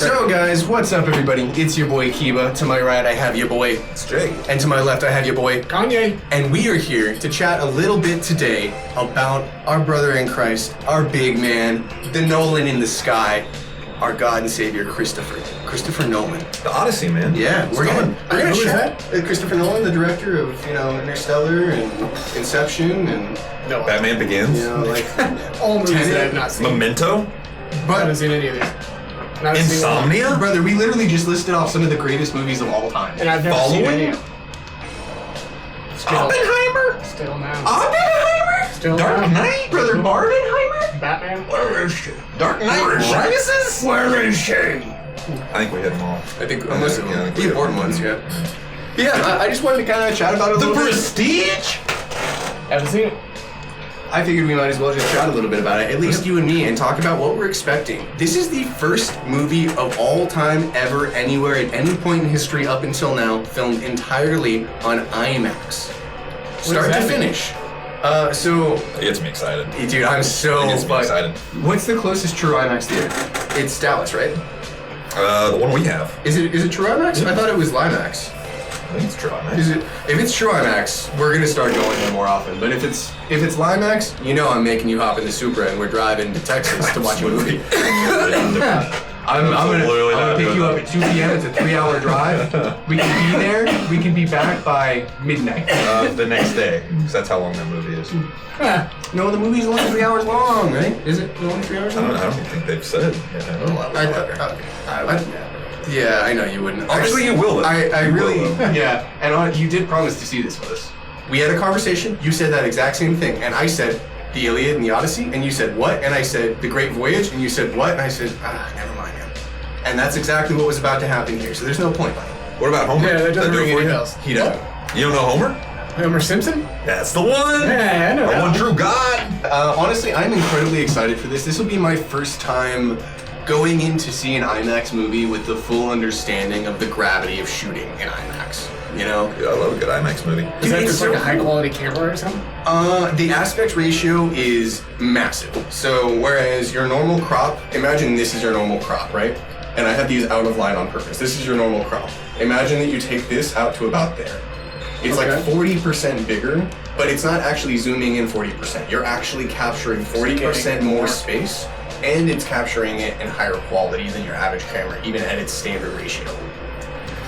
So guys, what's up everybody? It's your boy Kiba. To my right I have your boy It's Jake. and to my left I have your boy Kanye. and we are here to chat a little bit today about our brother in Christ, our big man, the Nolan in the sky, our God and Savior Christopher Nolan. The Odyssey, man. Yeah, we're gonna Who is chat. Christopher Nolan, the director of Interstellar and Inception and No, Batman Begins. like all movies Tenet. that I've not seen. Memento. I haven't seen any of these. Not a single one. Insomnia. brother, we literally just listed off some of the greatest movies of all time. And I've never seen Following? any of them. Still, Oppenheimer. still now. Oppenheimer. Still Dark now. Knight. Brother Barbenheimer. Batman. Where is she? Dark Knight Rises. Where is she? I think we hit them all. I think most of Yeah, I them, think the we important ones, yeah. Yeah, I just wanted to kind of chat about it a The little bit. Prestige. Haven't seen it. I figured we might as well just chat a little bit about it, at least you and me, and talk about what we're expecting. This is the first movie of all time ever, anywhere, at any point in history up until now, filmed entirely on IMAX. Start to that mean? finish. So, It gets me excited. dude, I'm so It gets me excited. What's the closest true IMAX theater? It's Dallas, right? The one we have. Is it true IMAX? I thought it was Limax. I think it's true. Is it? If it's true IMAX, we're gonna start going there more often. But if it's Limax, you know I'm making you hop in the Supra and we're driving to Texas to watch a movie. I'm gonna pick you up at 2 p.m. It's a 3-hour drive. We can be there. We can be back by midnight. The next day, because that's how long that movie is. No, the movie's only 3 hours long, right? Is it only 3 hours I long? don't think they've said. Yeah, I know you wouldn't. Actually, you will. I You really, will, though. yeah. And you did promise to see this with us. We had a conversation. You said that exact same thing, and I said the Iliad and the Odyssey, and you said what? And I said the Great Voyage, and you said what? And I said never mind, man. And that's exactly what was about to happen here. So there's no point. What about Homer? Yeah, that Does doesn't do it ring for any you? bells. He doesn't. You don't know Homer? Homer Simpson? That's the one. Yeah, I know The that one one. true God. Honestly, I'm incredibly excited for this. This will be my first time going in to see an IMAX movie with the full understanding of the gravity of shooting in IMAX. You know? Dude, I love a good IMAX movie. Is that It's just like so a high quality camera or something? The aspect ratio is massive. So whereas your normal crop, imagine this is your normal crop, right? And I have these out of line on purpose. This is your normal crop. Imagine that you take this out to about there. It's like Okay. 40% bigger, but it's not actually zooming in 40%. You're actually capturing 40% more space, and it's capturing it in higher quality than your average camera, even at its standard ratio.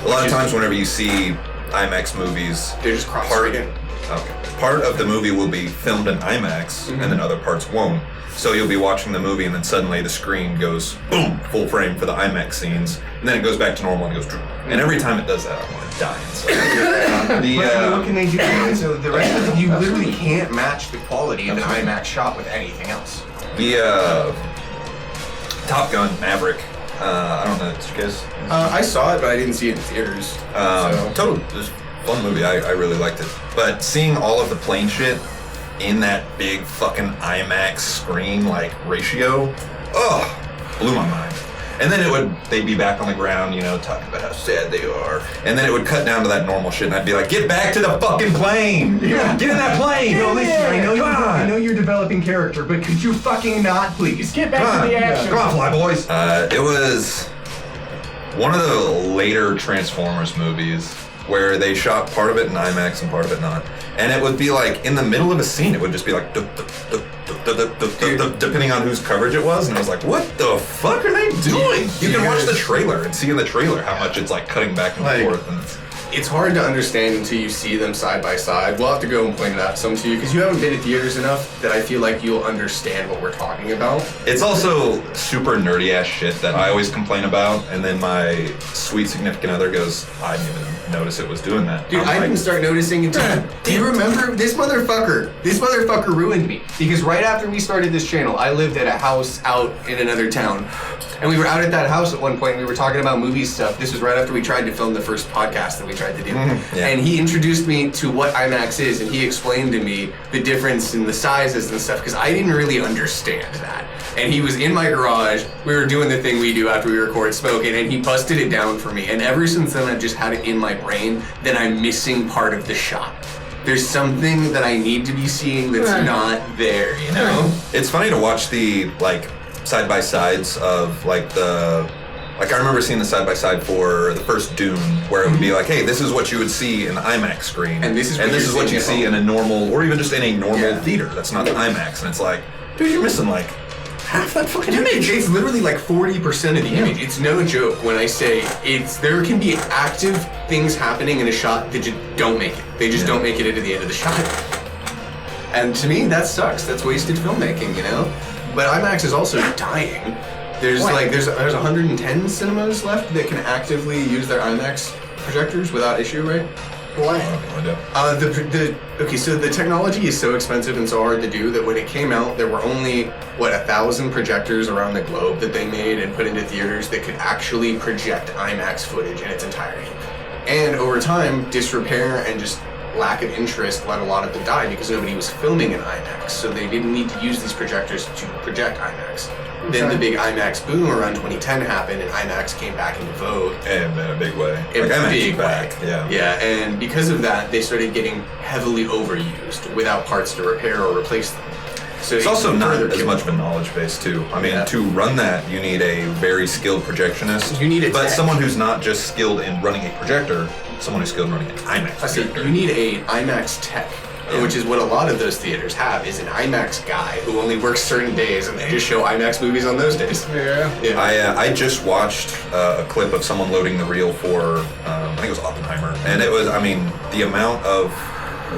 A lot of times whenever you see IMAX movies, They're just cropped straight in. part of the movie will be filmed in IMAX and then other parts won't. So you'll be watching the movie and then suddenly the screen goes boom, full frame for the IMAX scenes, and then it goes back to normal and it goes and every time it does that I'm like dying. So. But what can they do? So the rest of you literally can't match the quality of an IMAX shot with anything else. The Top Gun Maverick, I don't know, did you guys? I saw it, but I didn't see it in theaters. Total, it was a fun movie. I really liked it. But seeing all of the plane shit in that big fucking IMAX screen like ratio, blew my mind. And then they'd be back on the ground, you know, talking about how sad they are. And then it would cut down to that normal shit, and I'd be like, get back to the fucking plane! Yeah. Get in that plane! No, listen, I know God. you're developing character, but could you fucking not, please? Get back to the action. Come on, fly boys. It was one of the later Transformers movies where they shot part of it in IMAX and part of it not. And it would be like, in the middle of a scene, it would just be like, depending on whose coverage it was, and I was like, what the fuck are they doing? You can watch the trailer and see in the trailer how much it's like cutting back and Like, forth. And It's hard to understand until you see them side by side. We'll have to go and point out some to you, because you haven't been at theaters enough that I feel like you'll understand what we're talking about. it's also super nerdy ass shit that I always complain about, and then my sweet significant other goes, I didn't even notice it was doing that. Dude, I'm I like, didn't start noticing until... Do you remember? This motherfucker ruined me. Because right after we started this channel, I lived at a house out in another town. And we were out at that house at one point, and we were talking about movie stuff. This was right after we tried to film the first podcast that we tried to do. Yeah. And he introduced me to what IMAX is, and he explained to me the difference in the sizes and stuff, because I didn't really understand that. And he was in my garage, we were doing the thing we do after we record smoking, and he busted it down for me. And ever since then, I've just had it in my brain that I'm missing part of the shot. There's something that I need to be seeing that's not there, you know? It's funny to watch the like side by sides of like the Like I remember seeing the side by side for the first Dune, where it would be like, hey, this is what you would see in the IMAX screen, And this is what what you see in a normal, or even just in a normal Yeah. theater that's not the IMAX, and it's like, dude, you're missing like half that fucking image. It's literally like 40% of the image. It's no joke when I say there can be active things happening in a shot that just don't make it. They just don't make it into the end of the shot. And to me, that sucks. That's wasted filmmaking, you know? But IMAX is also dying. There's there's 110 cinemas left that can actively use their IMAX projectors without issue, right? Why? Okay, so the technology is so expensive and so hard to do that when it came out, there were only 1,000 projectors around the globe that they made and put into theaters that could actually project IMAX footage in its entirety. And over time, disrepair and just lack of interest let a lot of them die because nobody was filming in IMAX, so they didn't need to use these projectors to project IMAX. Then the big IMAX boom around 2010 happened, and IMAX came back into vogue. And in a big way. In like a IMAX big is back. way. Yeah. Yeah, and because of that, they started getting heavily overused without parts to repair or replace them. So It's also not further as killed much of a them. knowledge base too. I mean, Yeah. to run that, you need a very skilled projectionist. You need a but tech. someone who's not just skilled in running a projector, someone who's skilled in running an IMAX I see. projector. You need a IMAX tech, which is what a lot of those theaters have, is an IMAX guy who only works certain days, and they just show IMAX movies on those days. Yeah. I just watched a clip of someone loading the reel for, I think it was Oppenheimer, and it was, I mean, the amount of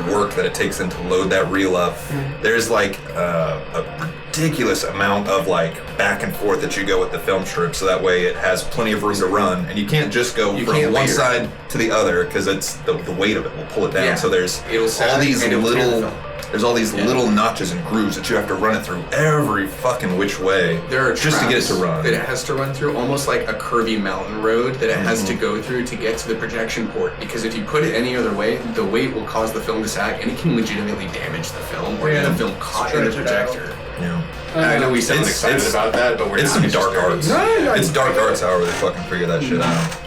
work that it takes them to load that reel up, there's like a ridiculous amount of like back and forth that you go with the film strip, so that way it has plenty of room to run, and you can't just go You from can't one layer. side to the other because it's the weight of it will pull it down. Yeah. So there's It'll all sag these and it'll tear the little. film. There's all these little notches and grooves that you have to run it through every fucking which way There are just to get it to tracks run. that it has to run through, almost like a curvy mountain road that it has to go through to get to the projection port. Because if you put it any other way, the weight will cause the film to sag, and it can legitimately damage the film or get the film caught in the Stretch it out. projector. Yeah. And I know we sound It's- excited about that, but we're It's not. some just dark nerds. arts. No, It's dark arts, however they fucking figure that shit out.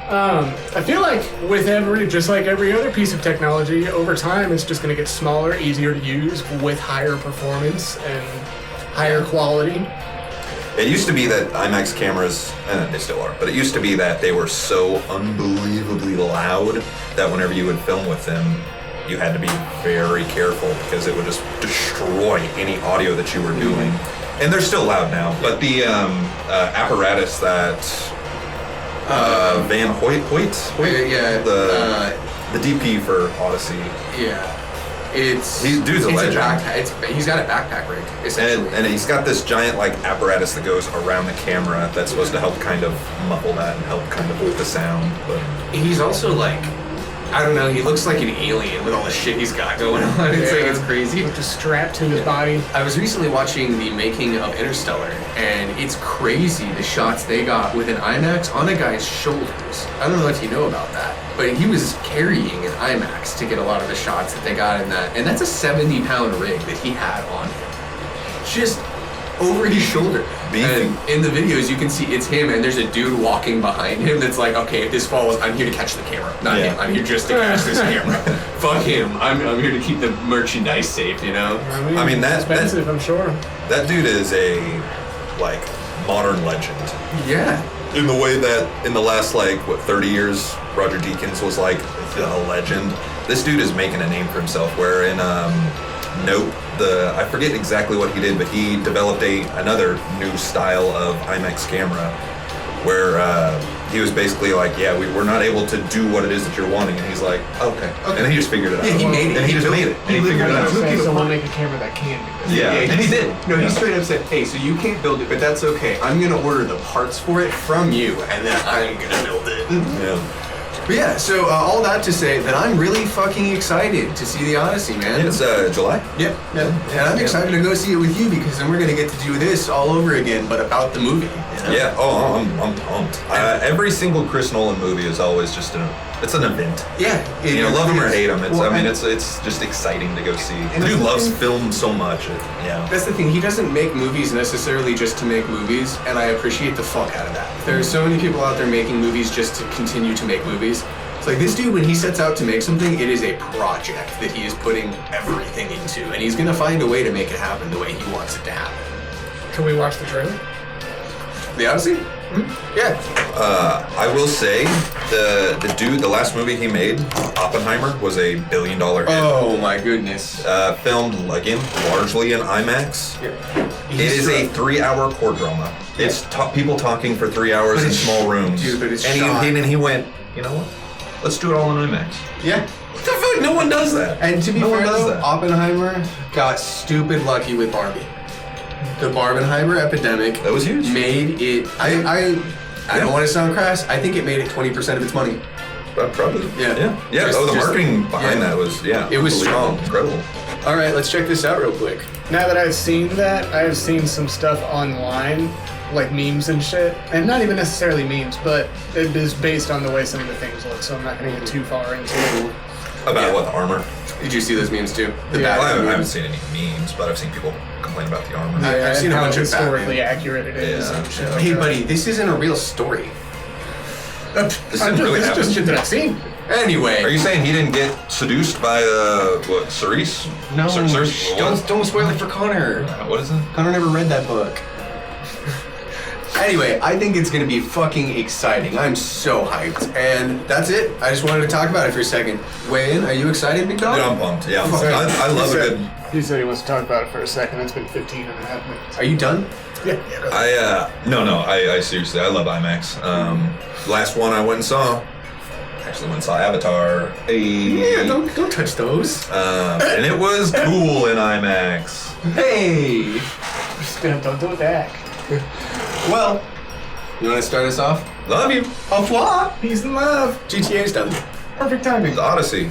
I feel like with just like every other piece of technology, over time it's just going to get smaller, easier to use, with higher performance and higher quality. It used to be that IMAX cameras, and they still are, but it used to be that they were so unbelievably loud that whenever you would film with them, you had to be very careful because it would just destroy any audio that you were doing. And they're still loud now, but the apparatus that Van Hoyt, Yeah, the DP for Odyssey, yeah. It's Dude's a legend. He's got a backpack rig, essentially. and he's got this giant like apparatus that goes around the camera that's supposed to help kind of muffle that and help kind of with the sound. But He's also like, I don't know, he looks like an alien with all the shit he's got going on. It's like, it's crazy. Just strapped to his body. I was recently watching the making of Interstellar, and it's crazy the shots they got with an IMAX on a guy's shoulders. I don't know if you know about that, but he was carrying an IMAX to get a lot of the shots that they got in that, and that's a 70-pound rig that he had on him. Just over his shoulder. Beefy. And in the videos, you can see it's him, and there's a dude walking behind him that's like, okay, if this falls, I'm here to catch the camera. Not him. I'm here just to catch this camera. Fuck him. I'm here to keep the merchandise safe, you know? I mean, that expensive, I'm sure. that dude is a like modern legend. Yeah. In the way that in the last 30 years, Roger Deakins was like the legend. This dude is making a name for himself. Where in Nope, I forget exactly what he did, but he developed another new style of IMAX camera, where he was basically like, yeah, we're not able to do what it is that you're wanting, and he's like, okay. And then he just figured it out. Yeah, he made it. And he just made it. And he figured it out. So we'll make a camera that can do this. Yeah, and he did. No, he straight up said, hey, so you can't build it, but that's okay. I'm going to order the parts for it from you, and then I'm going to build it. Yeah. But yeah, so all that to say that I'm really fucking excited to see the Odyssey, man. It's July. Yep. And I'm excited to go see it with you because then we're going to get to do this all over again, but about the movie. You know? Yeah. Oh, I'm pumped. Every single Chris Nolan movie is always just it's an event. Yeah. You know, love him or hate him. Well, It's just exciting to go see. And The dude that's the loves thing- film so much. Yeah. That's the thing, he doesn't make movies necessarily just to make movies, and I appreciate the fuck out of that. There are so many people out there making movies just to continue to make movies. It's like this dude, when he sets out to make something, it is a project that he is putting everything into, and he's gonna find a way to make it happen the way he wants it to happen. Can we watch the trailer? The Odyssey? Yeah. I will say the last movie he made, Oppenheimer, was a $1 billion hit. Oh my goodness. Filmed again largely in IMAX. Yeah. It is a 3-hour court drama. It's people talking for 3 hours in small rooms. Dude, but it's and shot. he went, you know what? Let's do it all in IMAX. Yeah. What the fuck? No one does that. And to be No one fair does though, that. Oppenheimer got stupid lucky with Barbie. The Barbenheimer epidemic That was huge. made it. I don't want to sound crass. I think it made it 20% of its money. Probably. Yeah. Yeah. Just- the just- marketing behind yeah. that was It was strong. incredible. All right, let's check this out real quick. Now that I've seen that, I have seen some stuff online, like memes and shit. And not even necessarily memes, but it is based on the way some of the things look, so I'm not going to get too far into it. About what, the armor? Did you see those memes too? The Yeah. bad Well, I haven't memes? seen any memes, but I've seen people complain about the armor. I've and seen a how bunch of historically Batman. accurate it is Yeah. and shit like Hey, that. buddy, this isn't a real story. This didn't really It's happen. just shit that I've seen. Anyway. Are you saying he didn't get seduced by what, Cerise? No, Cerise? don't spoil it for Connor. What is it? Connor never read that book. Anyway, I think it's gonna be fucking exciting. I'm so hyped. And that's it. I just wanted to talk about it for a second. Wayne, are you excited, big dog? Dude, I'm pumped. Yeah, Fuck. I love a good. He said he wants to talk about it for a second. It's been 15 and a half minutes. Are you done? Yeah. I seriously, I love IMAX. Last one I went and saw. Actually went and saw Avatar. Yeah, don't touch those. And it was cool in IMAX. Hey! Don't do that. Well, you want to start us off? Love you. Au revoir! Peace and love. GTA's done. Perfect timing. The Odyssey.